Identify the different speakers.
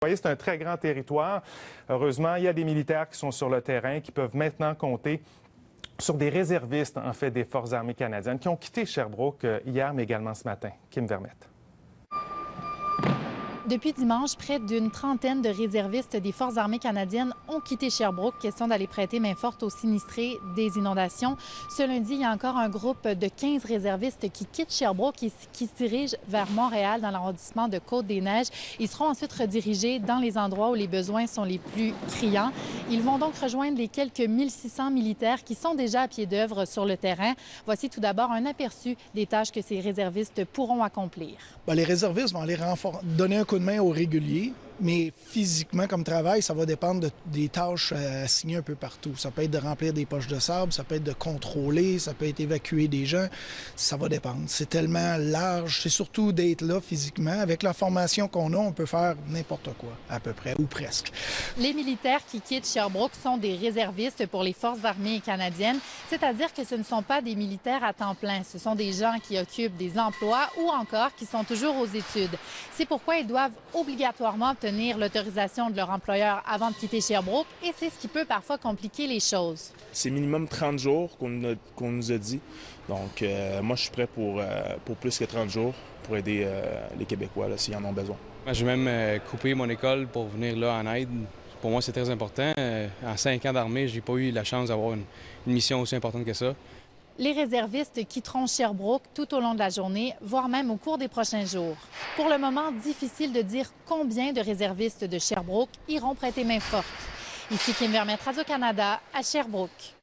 Speaker 1: Vous voyez, c'est un très grand territoire. Heureusement, il y a des militaires qui sont sur le terrain, qui peuvent maintenant compter sur des réservistes, en fait, des Forces armées canadiennes, qui ont quitté Sherbrooke hier, mais également ce matin. Kim Vermette.
Speaker 2: Depuis dimanche, près d'une trentaine de réservistes des Forces armées canadiennes ont quitté Sherbrooke, question d'aller prêter main forte aux sinistrés des inondations. Ce lundi, il y a encore un groupe de 15 réservistes qui quittent Sherbrooke et qui se dirigent vers Montréal, dans l'arrondissement de Côte-des-Neiges. Ils seront ensuite redirigés dans les endroits où les besoins sont les plus criants. Ils vont donc rejoindre les quelques 1600 militaires qui sont déjà à pied d'œuvre sur le terrain. Voici tout d'abord un aperçu des tâches que ces réservistes pourront accomplir.
Speaker 3: Les réservistes vont aller donner un coup de main aux réguliers, mais physiquement, comme travail, ça va dépendre des tâches assignées un peu partout. Ça peut être de remplir des poches de sable, ça peut être de contrôler, ça peut être évacuer des gens. Ça va dépendre. C'est tellement large. C'est surtout d'être là physiquement. Avec la formation qu'on a, on peut faire n'importe quoi, à peu près, ou presque.
Speaker 2: Les militaires qui quittent Sherbrooke sont des réservistes pour les Forces armées canadiennes, c'est-à-dire que ce ne sont pas des militaires à temps plein. Ce sont des gens qui occupent des emplois ou encore qui sont toujours aux études. C'est pourquoi ils doivent obligatoirement obtenir l'autorisation de leur employeur avant de quitter Sherbrooke et c'est ce qui peut parfois compliquer les choses.
Speaker 4: C'est minimum 30 jours qu'on nous a dit. Donc, moi, je suis prêt pour plus que 30 jours pour aider les Québécois s'ils en ont besoin.
Speaker 5: Je vais même couper mon école pour venir là en aide. Pour moi, c'est très important. En 5 ans d'armée, je n'ai pas eu la chance d'avoir une mission aussi importante que ça.
Speaker 2: Les réservistes quitteront Sherbrooke tout au long de la journée, voire même au cours des prochains jours. Pour le moment, difficile de dire combien de réservistes de Sherbrooke iront prêter main forte. Ici Kim Vermette, Radio-Canada, à Sherbrooke.